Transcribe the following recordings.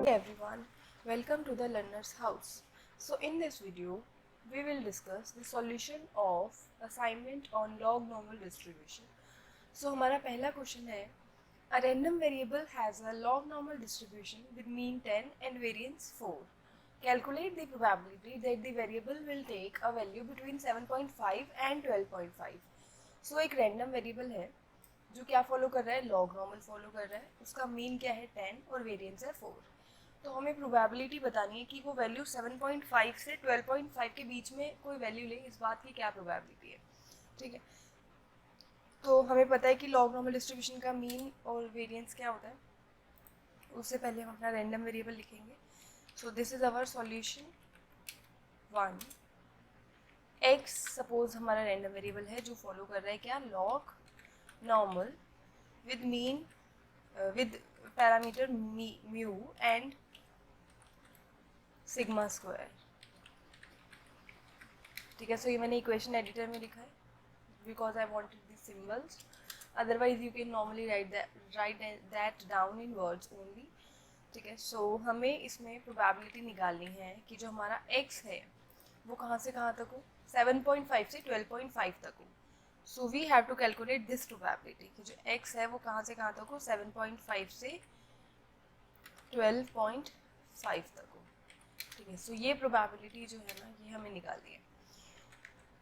Hey everyone, welcome to the learner's house. So in this video, we will discuss the solution of assignment on log normal distribution. So हमारा पहला question है, a random variable has a log normal distribution with mean 10 and variance 4. Calculate the probability that the variable will take a value between 7.5 and 12.5. So एक random variable है जो क्या follow कर रहा है, लॉग नॉर्मल फॉलो कर रहा है, उसका मीन क्या है 10 और वेरिएंस है 4. तो हमें प्रोबेबिलिटी बतानी है कि वो वैल्यू 7.5 से 12.5 के बीच में कोई वैल्यू ले, इस बात की क्या प्रोबेबिलिटी है. ठीक है, तो हमें पता है कि लॉग नॉर्मल डिस्ट्रीब्यूशन का मीन और वेरिएंस क्या होता है. उससे पहले हम अपना रैंडम वेरिएबल लिखेंगे. So this is our solution 1. X suppose हमारा रैंडम वेरिएबल है जो फॉलो कर रहा है क्या, log normal with mean with parameter mu and sigma square. ठीक है, सो ये मैंने इक्वेशन एडिटर में लिखा है because I wanted the symbols. Otherwise you can normally right that down in words only. ठीक है, सो हमें इसमें प्रोबेबिलिटी निकालनी है कि जो हमारा x है वो कहाँ से कहाँ तक हो, 7.5 से 12.5 तक हो. So we have to calculate this probability कि जो x है वो कहाँ से कहाँ तक हो, 7.5 से 12.5 तक हो. ठीक है, सो ये प्रोबेबिलिटी जो है ना, ये हमें निकालनी है.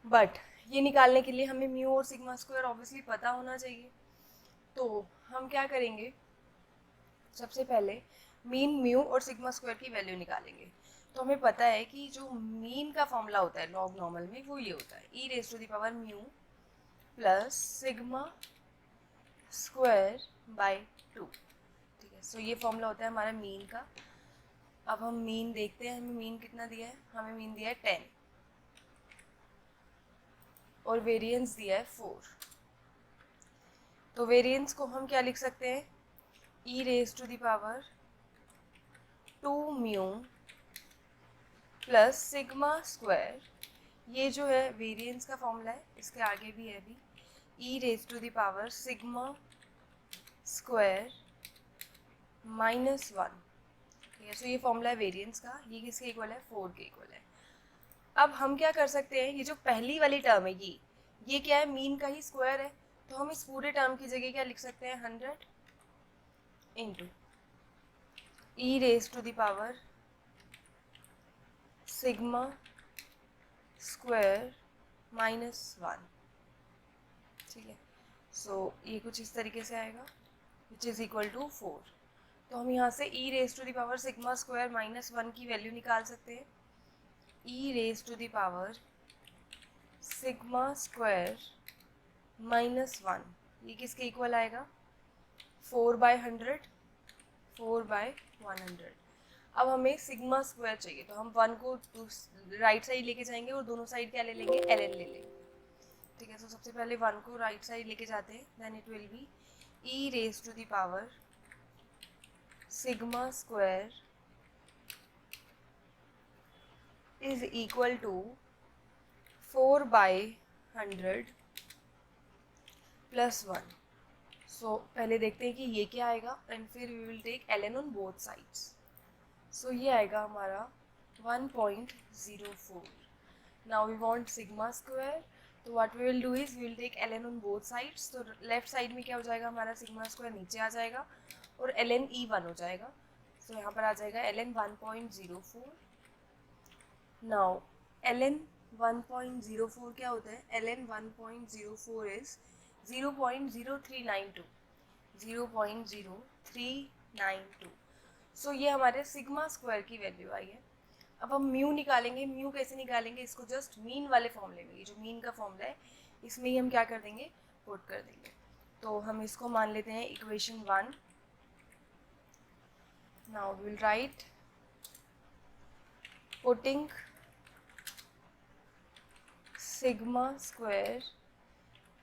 बट ये निकालने के लिए हमें म्यू और सिग्मा स्क्वायर ऑब्वियसली पता होना चाहिए. तो हम क्या करेंगे, सबसे पहले मीन म्यू और सिग्मा स्क्वायर की वैल्यू निकालेंगे. तो हमें पता है कि जो मीन का फॉर्मूला होता है लॉग नॉर्मल में वो ये होता है, e raise to the power mu plus sigma square by 2. ठीक है, सो ये फॉर्मूला होता है हमारा मीन का. अब हम मीन देखते हैं, हमें मीन कितना दिया है, हमें मीन दिया है 10 और वेरिएंस दिया है 4. तो वेरिएंस को हम क्या लिख सकते हैं, e raise to the power 2 mu plus sigma square. ये जो है वेरिएंस का फॉर्मूला है, इसके आगे भी है भी, e raise to the power sigma square -1. ठीक है, सो ये फॉर्मूला है वेरिएंस का. ये किसके इक्वल है, 4 के इक्वल है. अब हम क्या कर सकते हैं, ये जो पहली वाली टर्म है ये क्या है, मीन का ही स्क्वायर है. तो हम इस पूरे टर्म की जगह क्या लिख सकते हैं, 100 into e raise to the power sigma square -1. ठीक है, सो ये कुछ इस तरीके से आएगा विच इज़ इक्वल टू 4. तो हम यहाँ से e raise to the power sigma square -1 की वैल्यू निकाल सकते हैं. E raise to the power sigma square -1 ये किसके इक्वल आएगा, 4/100, 4/100. अब हमें सिग्मा स्क्वायर चाहिए, तो हम 1 को राइट साइड लेके जाएंगे और दोनों साइड क्या ले लेंगे, ln ले लेंगे. ठीक है, तो सबसे पहले 1 को राइट साइड लेके जाते हैं, then it will be e raise to the power sigma square is equal to 4/100 plus 1. So पहले देखते हैं कि ये क्या आएगा एंड फिर we will take ln on both sides. So ये आएगा हमारा 1.04. Now we want sigma square, तो what we will do is we will take ln on both sides. तो लेफ्ट साइड में क्या हो जाएगा, हमारा सिग्मा स्क्वायर नीचे आ जाएगा और ln e1 हो जाएगा. सो यहाँ पर आ जाएगा ln 1.04. नाउ ln 1.04 क्या होता है, ln 1.04 इज 0.0392, 0.0392. सो ये हमारे सिग्मा स्क्वायर की वैल्यू आई है. अब हम म्यू निकालेंगे. म्यू कैसे निकालेंगे, इसको जस्ट मीन वाले फॉर्मूले में, ये जो मीन का फॉर्मूला है इसमें ही हम क्या कर देंगे, पुट कर देंगे. तो हम इसको मान लेते हैं equation 1. Now we will write putting sigma square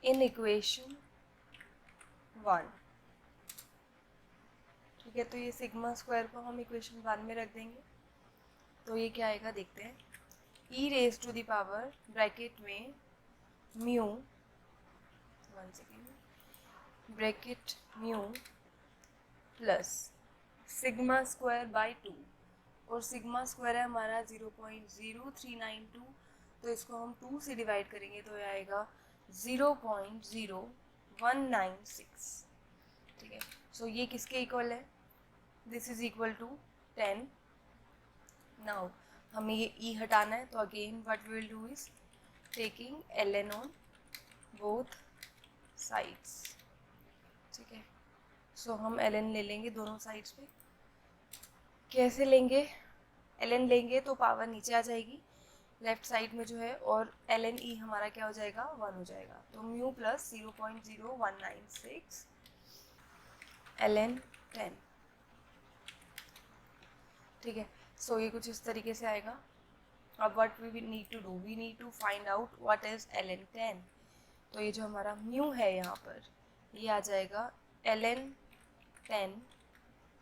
in equation 1. ठीक है, तो ये सिग्मा स्क्वायर को हम इक्वेशन 1 में रख देंगे. तो ये क्या आएगा देखते हैं, e raise to the power bracket में mu, 1 second, bracket mu plus sigma square by 2, और सिग्मा स्क्वायर है हमारा 0.0392, तो इसको हम 2 से डिवाइड करेंगे तो ये आएगा 0.0196। ठीक है, सो ये किसके इक्वल है? This is equal to 10। Now हमें ये ई हटाना है, तो again what we will do is taking ln on both sides. ठीक है, सो हम ln ले लेंगे दोनों साइड्स पे। कैसे लेंगे? ln लेंगे तो पावर नीचे आ जाएगी लेफ्ट साइड में जो है, और ln e हमारा क्या हो जाएगा? 1 हो जाएगा। तो म्यू प्लस 0.0196 ln 10। ठीक है, सो ये कुछ इस तरीके से आएगा। अब what we need to do, we need to find out what is ln 10। तो ये जो हमारा म्यू है यहाँ पर, ये आ जाएगा ln 10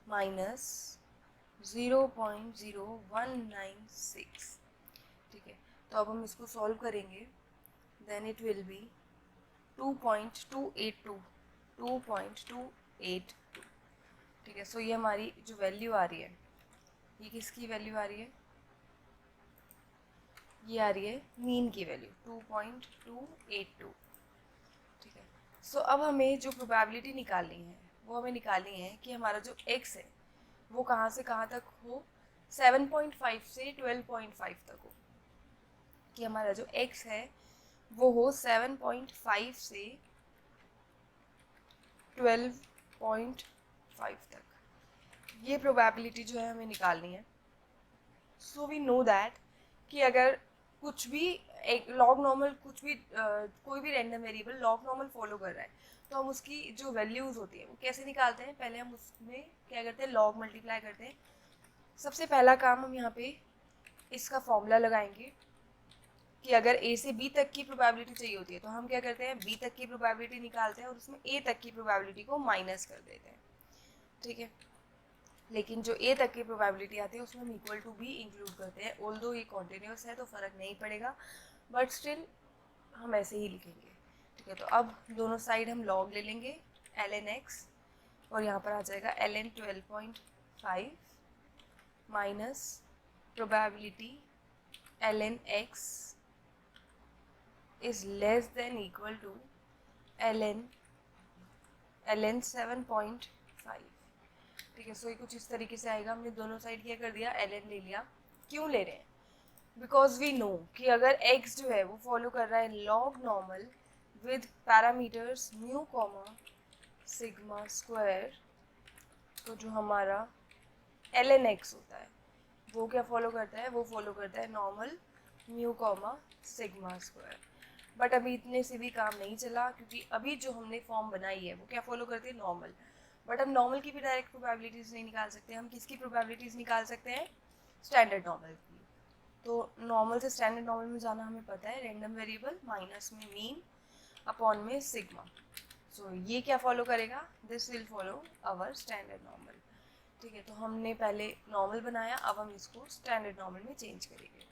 माइनस 0.0196। ठीक है, तो अब हम इसको सॉल्व करेंगे, देन इट विल बी 2.282। ठीक है, सो ये हमारी जो वैल्यू आ रही है, ये किसकी वैल्यू आ रही है? ये आ रही है मीन की वैल्यू 2.282। ठीक है, सो अब हमें जो प्रोबेबिलिटी निकालनी है वो हमें निकालनी है कि हमारा जो x है वो कहाँ से कहाँ तक हो, 7.5 से 12.5 तक हो, कि हमारा जो x है वो हो 7.5 से 12.5 तक। ये प्रोबेबिलिटी जो है हमें निकालनी है। सो वी नो दैट कि अगर कुछ भी एक लॉग नॉर्मल, कुछ भी कोई भी random variable log normal follow कर रहा है, तो हम उसकी जो वैल्यूज़ होती है वो कैसे निकालते हैं? पहले हम उसमें क्या करते हैं? लॉग मल्टीप्लाई करते हैं। सबसे पहला काम हम यहाँ पे इसका फॉर्मूला लगाएंगे कि अगर a से b तक की प्रोबेबिलिटी चाहिए होती है तो हम क्या करते हैं? b तक की प्रोबेबिलिटी निकालते हैं और उसमें a तक की प्रोबेबिलिटी को माइनस कर देते हैं। ठीक है, लेकिन जो a तक की प्रोबेबिलिटी आती है उसमें हम इक्वल टू भी इंक्लूड करते हैं। ऑल्दो ये कॉन्टिन्यूस है तो फ़र्क नहीं पड़ेगा, बट स्टिल हम ऐसे ही लिखेंगे। ठीक है, तो अब दोनों साइड हम लॉग ले लेंगे ln x, और यहाँ पर आ जाएगा ln 12.5 minus probability ln x is less than equal to ln 7.5। ठीक है, सो ये कुछ इस तरीके से आएगा। हमने दोनों साइड क्या कर दिया? ln ले लिया। क्यों ले रहे हैं? बिकॉज वी नो कि अगर x जो है वो फॉलो कर रहा है log normal with parameters mu comma sigma square, तो जो हमारा ln x होता है वो क्या फॉलो करता है? वो फॉलो करता है normal mu comma sigma square. But अभी इतने से भी काम नहीं चला, क्योंकि अभी जो हमने फॉर्म बनाई है वो क्या फॉलो करती है? नॉर्मल। बट हम नॉर्मल की भी डायरेक्ट प्रोबेबिलिटीज़ नहीं निकाल सकते। हम किसकी प्रोबेबिलिटीज़ निकाल सकते हैं? स्टैंडर्ड नॉर्मल की। तो नॉर्मल से स्टैंडर्ड नॉर्मल में जाना हमें पता है, रैंडम वेरिएबल माइनस में मीन अपॉन में सिग्मा। सो ये क्या फॉलो करेगा? This will follow our standard normal. ठीक है, तो हमने पहले नॉर्मल बनाया, अब हम इसको स्टैंडर्ड नॉर्मल में चेंज करेंगे।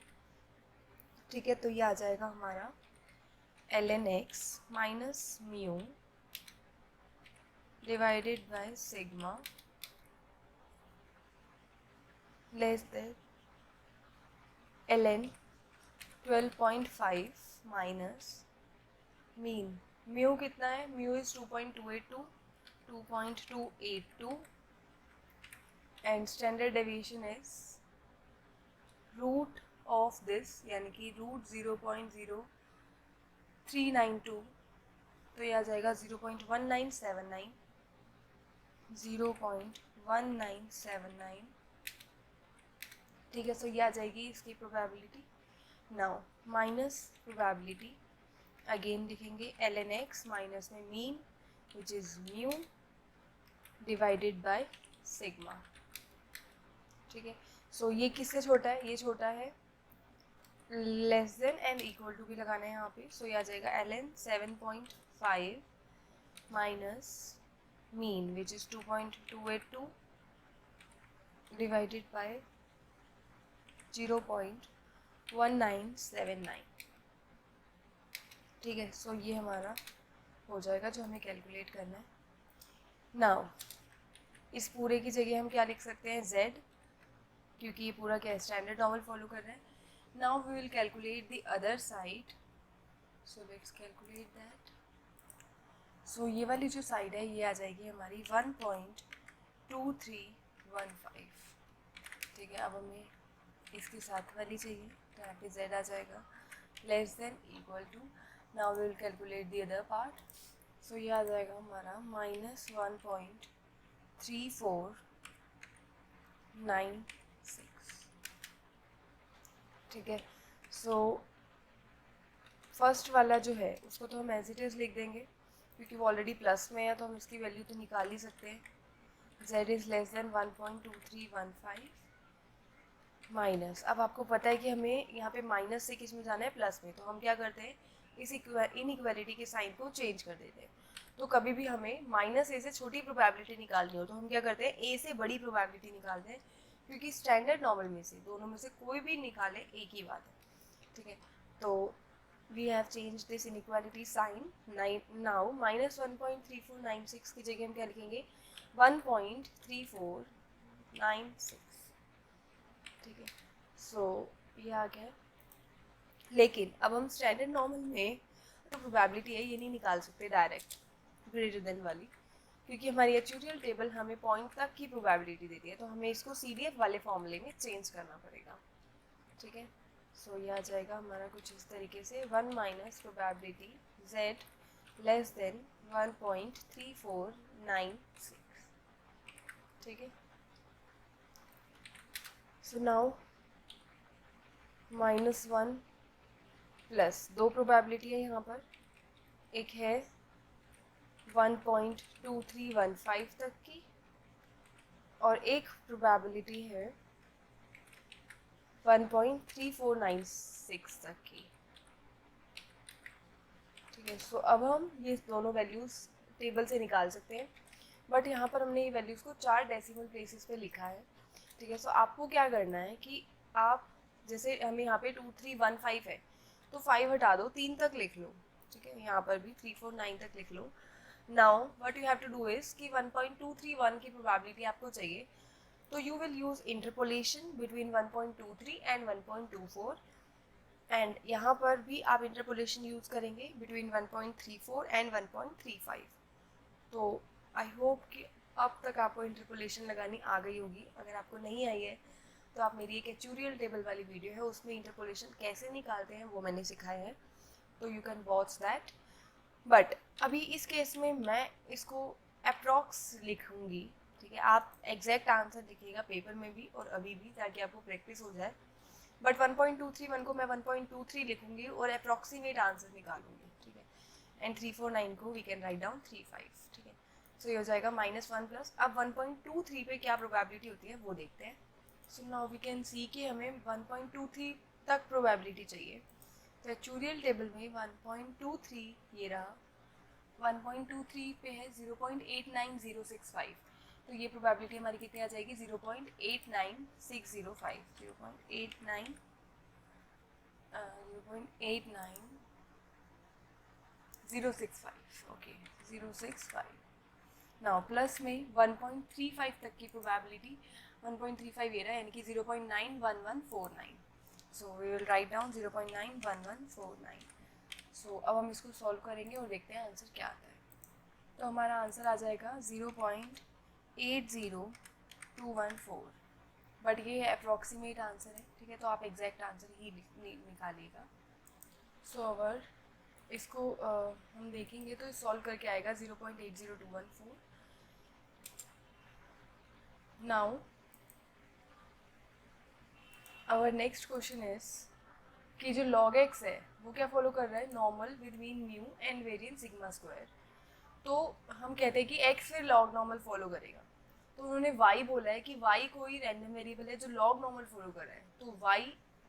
ठीक है, तो ये आ जाएगा हमारा ln x minus mu divided by sigma less than ln 12.5 minus mean. Mu कितना है? Mu is 2.282 and standard deviation is root of this, यानी कि रूट 0.0392, तो ये आ जाएगा 0.1979। ठीक है, सो ये आ जाएगी इसकी probability. Now minus probability again लिखेंगे ln x माइनस में mean which is mu divided by sigma. ठीक है, सो ये किससे छोटा है? ये छोटा है less than and equal to भी लगाना है यहाँ पे। सो ये आ जाएगा ln 7.5 minus mean which is 2.282 divided by 0.1979। ठीक है, सो ये हमारा हो जाएगा जो हमें कैलकुलेट करना है। नाउ इस पूरे की जगह हम क्या लिख सकते हैं, z, क्योंकि ये पूरा क्या है, स्टैंडर्ड नॉर्मल फॉलो कर रहे हैं. Now we will calculate the other side. So let's calculate that. So ये वाली जो साइड है ये आ जाएगी हमारी 1.2315. ठीक है, अब हमें इसके साथ वाली चाहिए, तो यहाँ पे z आ जाएगा less than equal to. Now we will calculate the other part. So ये आ जाएगा हमारा -1.3496. ठीक है, सो फर्स्ट वाला जो है उसको तो हम एज इट इज़ लिख देंगे, क्योंकि वो ऑलरेडी प्लस में है तो हम इसकी वैल्यू तो निकाल ही सकते हैं. z is less than 1.2315 minus. अब आपको पता है कि हमें यहाँ पे माइनस से किस में जाना है, प्लस में. तो हम क्या करते हैं, इस इनइक्वालिटी के साइन को चेंज कर देते हैं. तो कभी भी हमें -a से छोटी प्रोबेबिलिटी निकालनी हो तो हम क्या करते हैं, a से बड़ी प्रोबेबिलिटी निकालते हैं, क्योंकि स्टैंडर्ड नॉर्मल में से दोनों में से कोई भी निकाले एक ही बात है. ठीक है, तो we have change this inequality sign. Now -1.3496 की जगह हम क्या लिखेंगे, 1.3496. ठीक है, सो ये आ गया. लेकिन अब हम स्टैंडर्ड नॉर्मल में तो प्रोबेबिलिटी है ये नहीं निकाल सकते डायरेक्ट ग्रेटर देन वाली, क्योंकि हमारी एक्चुअल टेबल हमें पॉइंट तक की प्रोबेबिलिटी देती है, तो हमें इसको CDF वाले फॉर्मूले में चेंज करना पड़ेगा. ठीक है, सो ये आ जाएगा हमारा कुछ इस तरीके से, 1 minus probability z less than 1.3496. ठीक है, सो नाउ -1 प्लस दो प्रोबेबिलिटी है यहाँ पर, एक है 1.2315 तक की और एक प्रोबेबिलिटी है 1.3496 तक की. ठीक है, सो अब हम ये दोनों वैल्यूज़ टेबल से निकाल सकते हैं, बट यहाँ पर हमने ये वैल्यूज़ को 4 डेसिमल प्लेसेस पे लिखा है. ठीक है, सो आपको क्या करना है कि आप जैसे हमें यहाँ पे 2315 है तो 5 हटा दो, 3 तक लिख लो. ठीक है, यहाँ पर भी 349 तक लिख लो. Now what you have to do is कि 1.231 की प्रोबेबिलिटी आपको चाहिए, तो you will use interpolation between 1.23 and 1.24. And यहाँ पर भी आप इंटरपोलेशन यूज करेंगे बिटवीन 1.34 एंड 1.35. तो आई होप कि अब तक आपको इंटरपोलेशन लगानी आ गई होगी. अगर आपको नहीं आई है तो आप मेरी एक एक्चुरियल टेबल वाली वीडियो है, उसमें इंटरपोलेशन कैसे निकालते हैं वो मैंने सिखाया है, तो you can watch that. But अभी इस केस में मैं इसको अप्रॉक्स लिखूंगी. ठीक है, आप एग्जैक्ट आंसर लिखिएगा पेपर में भी और अभी भी, ताकि आपको प्रैक्टिस हो जाए. बट 1.231 को मैं 1.23 लिखूंगी और अप्रॉक्सीमेट आंसर निकालूंगी. ठीक है, एंड 349 को वी कैन राइट डाउन 35. ठीक है, सो ये हो जाएगा -1 प्लस. अब 1.23 पे क्या प्रोबेबिलिटी होती है वो देखते हैं. So now we can see कि हमें 1.23 तक प्रोबेबिलिटी चाहिए. तो एक्चुरियल टेबल में 1.23 ये रहा, 1.23 पे है 0.89065. तो ये प्रोबेबिलिटी हमारी कितनी आ जाएगी, 0.89605. 0.89065. ओके, 065. नाउ प्लस में 1.35 तक की प्रोबेबिलिटी, 1.35 ये रहा, यानी कि 0.91149. So we will write down 0.91149. So अब हम इसको सॉल्व करेंगे और देखते हैं आंसर क्या आता है. तो हमारा आंसर आ जाएगा 0.80214. बट ये अप्रॉक्सीमेट आंसर है. ठीक है, तो आप एग्जैक्ट आंसर ही निकालिएगा. सो अगर इसको हम देखेंगे तो सॉल्व करके आएगा 0.80214. Now our next question is कि जो log x है वो क्या फॉलो कर रहा है, normal between mu and variance sigma square. तो हम कहते हैं कि x फिर लॉग नॉर्मल फॉलो करेगा. तो उन्होंने y बोला है कि y कोई रैंडम वेरिएबल है जो लॉग नॉर्मल फॉलो कर रहा है, तो y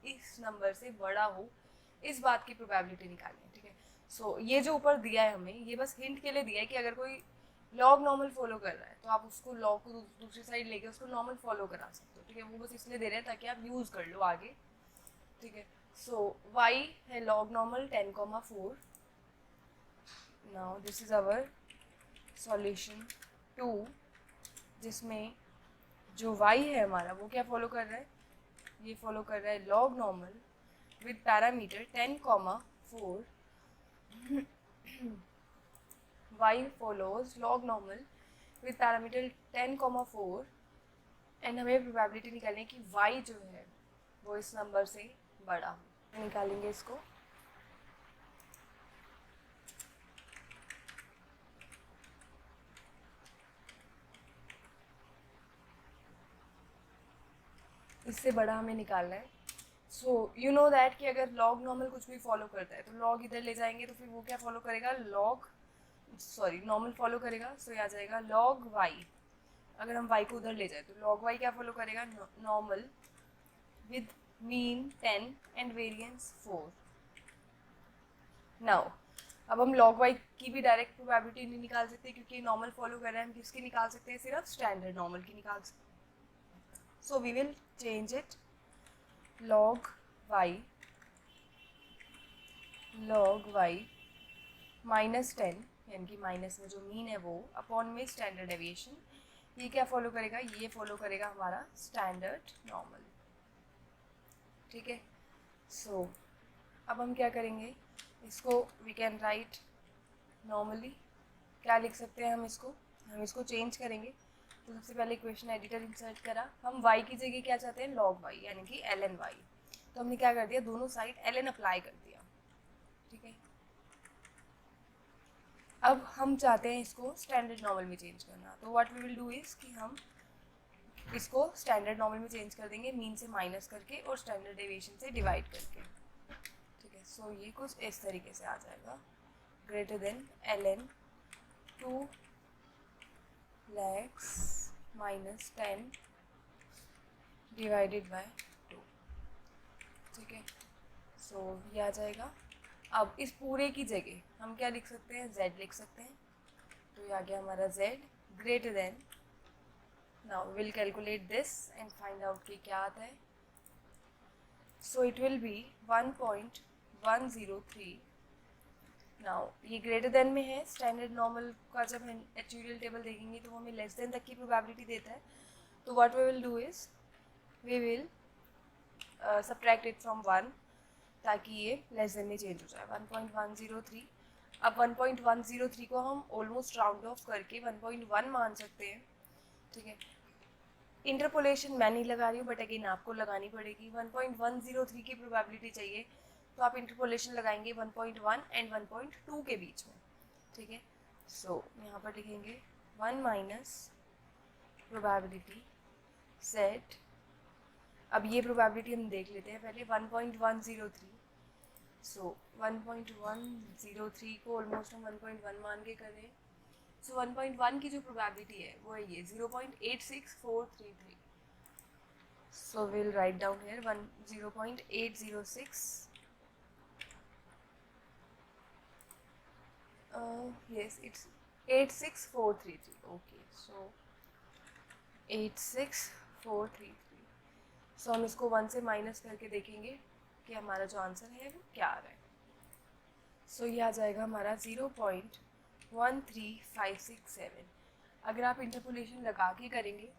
इस नंबर से बड़ा हो, इस बात की प्रोबेबिलिटी निकालनी है. ठीक है, सो ये जो ऊपर दिया है हमें, ये बस हिंट के लिए दिया है कि अगर कोई लॉग नॉर्मल फॉलो कर रहा है तो आप उसको लॉग को दूसरी साइड लेके उसको नॉर्मल फॉलो करा सकते हो. ठीक है, वो बस इसलिए दे रहे हैं ताकि आप यूज़ कर लो आगे. ठीक है, सो y है log normal 10,4. now this is our solution 2. जिसमें जो y है हमारा वो क्या फॉलो कर रहा है, ये फॉलो कर रहा है log normal with parameter 10,4. y follows log normal with parameter 10,4 and हमें प्रोबेबिलिटी निकालनी है कि y जो है वो इस नंबर से बड़ा हो. निकालेंगे इसको. इससे बड़ा हमें निकालना है. सो यू नो दैट कि अगर लॉग नॉर्मल कुछ भी फॉलो करता है तो लॉग इधर ले जाएंगे तो फिर वो क्या फॉलो करेगा, नॉर्मल फॉलो करेगा. सो ये आ जाएगा लॉग वाई. अगर हम y को उधर ले जाए तो log y क्या फॉलो करेगा, normal with mean 10 and variance 4. Now अब हम log y की भी डायरेक्ट प्रोबेबिलिटी नहीं निकाल सकते क्योंकि नॉर्मल फॉलो कर रहे हैं. हम किसकी निकाल सकते हैं, सिर्फ स्टैंडर्ड नॉर्मल की निकाल सकते हैं. So we will change it log y -10 यानी कि माइनस में जो मीन है वो अपॉन में स्टैंडर्ड डेविएशन. ये क्या फॉलो करेगा, ये फॉलो करेगा हमारा स्टैंडर्ड नॉर्मल. ठीक है. सो अब हम क्या करेंगे, इसको वी कैन राइट नॉर्मली. क्या लिख सकते हैं हम इसको चेंज करेंगे. तो सबसे पहले इक्वेशन एडिटर इंसर्ट करा. हम y की जगह क्या चाहते हैं, log y यानी कि ln y. तो हमने क्या कर दिया, दोनों साइड ln अप्लाई कर दिया. ठीक है. अब हम चाहते हैं इसको स्टैंडर्ड नॉर्मल में चेंज करना. तो what we will do is कि हम इसको स्टैंडर्ड नॉर्मल में चेंज कर देंगे, मीन से माइनस करके और स्टैंडर्ड डेविएशन से डिवाइड करके. ठीक है. सो ये कुछ इस तरीके से आ जाएगा, greater than ln 2 lakhs -10 divided by 2. ठीक है. सो ये आ जाएगा. अब इस पूरे की जगह हम क्या लिख सकते हैं, z लिख सकते हैं. तो ये आ गया हमारा z greater than. Now will calculate this and find out कि क्या आता है. So it will B 1.103. Now ये ग्रेटर देन में है. स्टैंडर्ड नॉर्मल का जब हम एक्चुअल टेबल देखेंगे तो वो हमें लेस देन तक की प्रोबेबिलिटी देता है. तो what we will do is we will subtract it from 1 ताकि ये लेस देन में चेंज हो जाए. 1.103. अब 1.103 को हम ऑलमोस्ट राउंड ऑफ करके 1.1 मान सकते हैं. ठीक है. इंटरपोलेशन मैं नहीं लगा रही हूँ बट अगेन आपको लगानी पड़ेगी. 1.103 की प्रोबेबिलिटी चाहिए तो आप इंटरपोलेशन लगाएंगे 1.1 एंड 1.2 के बीच में. ठीक है. सो यहाँ पर लिखेंगे 1 माइनस प्रोबेबिलिटी सेट. अब ये प्रोबेबिलिटी हम देख लेते हैं पहले. 1.103. सो 1.103 को ऑलमोस्ट हम 1.1 मान के कर रहे हैं. सो 1.1 की जो प्रोबेबिलिटी है वो है ये 0.86433. So will write down here 0.806. yes it's 86433. okay so 86433. सो हम इसको 1 से माइनस करके देखेंगे कि हमारा जो आंसर है वो क्या आ रहा है. सो ये आ जाएगा हमारा 0.13567. अगर आप इंटरपोलेशन लगा के करेंगे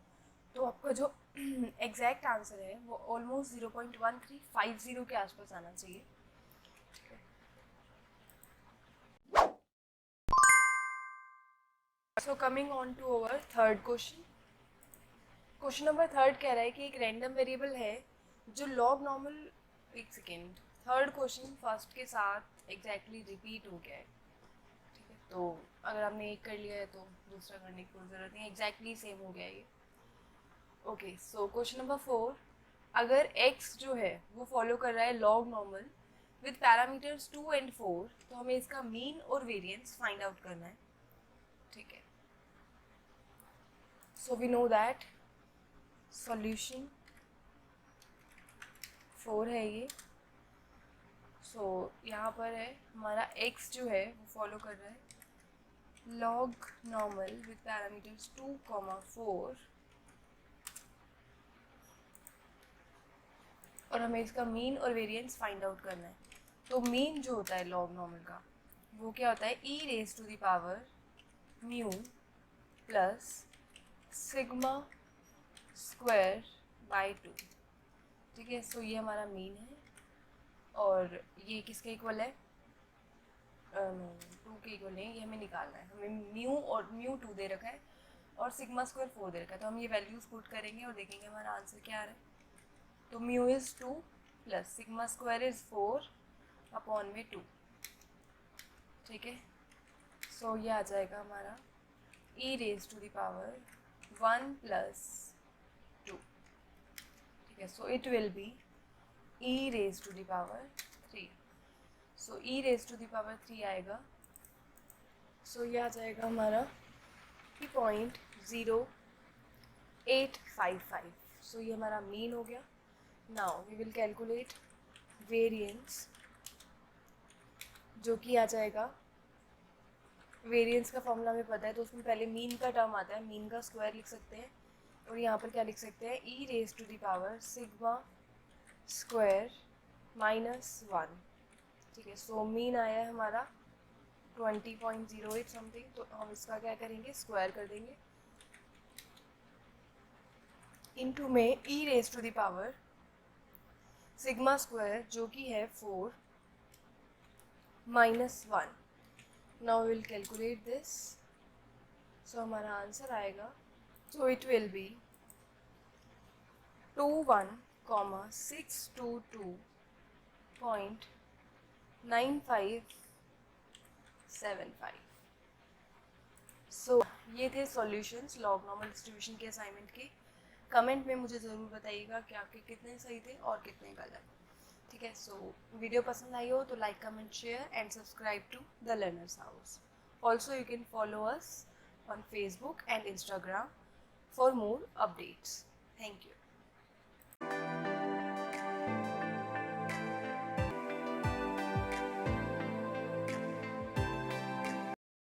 तो आपका जो एग्जैक्ट आंसर है वो ऑलमोस्ट 0.1350 के आसपास आना चाहिए. So coming on to our third question. Question number 3 कह रहा है कि एक रैंडम वेरिएबल है जो लॉग नॉर्मल. एक सेकेंड. थर्ड क्वेश्चन फर्स्ट के साथ एग्जैक्टली रिपीट हो गया है. ठीक है. तो अगर आपने एक कर लिया है तो दूसरा करने की कोई ज़रूरत नहीं, एग्जैक्टली सेम हो गया ये. ओके. So question number 4. अगर x जो है वो फॉलो कर रहा है log normal with parameters 2 and 4 तो हमें इसका मीन और वेरिएंस फाइंड आउट करना है. ठीक है. So we know that solution 4 है ये. सो यहाँ पर है हमारा x जो है वो फॉलो कर रहा है लॉग नॉर्मल विद पैरामीटर्स 2, 4 और हमें इसका मीन और वेरिएंस फाइंड आउट करना है. तो मीन जो होता है लॉग नॉर्मल का वो क्या होता है, e raised to the power mu plus sigma square by 2। ठीक है, सो ये हमारा मीन है और ये किसके इक्वल है, 2 के इक्वल नहीं, ये हमें निकालना है। हमें म्यू और म्यू 2 दे रखा है और सिग्मा स्क्वायर 4 दे रखा है, तो हम ये वैल्यूज पुट करेंगे और देखेंगे हमारा आंसर क्या आ रहा है। तो mu is 2 plus sigma square is 4 upon में 2। ठीक है, सो ये आ जाएगा हमारा e raise to the power 1 plus 2। ठीक है, so it will be e raise to the power 3। So e raise to the power 3 आएगा, सो ये आ जाएगा हमारा 3.0855। सो ये हमारा मीन हो गया। Now we will calculate variance, जो कि आ जाएगा, वेरिएंस का फॉर्मूला हमें पता है, तो उसमें पहले मीन का टर्म आता है, मीन का स्क्वायर लिख सकते हैं और यहाँ पर क्या लिख सकते हैं, e raise to the power sigma square minus 1। ठीक है, सो मीन आया है हमारा 20.08 समथिंग, तो हम इसका क्या करेंगे, स्क्वायर कर देंगे इनटू में e raise to the power sigma square जो कि है 4 minus 1। Now will calculate this, so हमारा आंसर आएगा, so it will be 21,622.9575। So ये थे सॉल्यूशंस लॉग नॉर्मल डिस्ट्रीब्यूशन के असाइनमेंट के। कमेंट में मुझे ज़रूर बताइएगा कि आपके कितने सही थे और कितने गलत। ठीक है, सो वीडियो पसंद आई हो तो like comment share and subscribe to the Learners House. Also you can follow us on Facebook and Instagram for more updates. Thank you.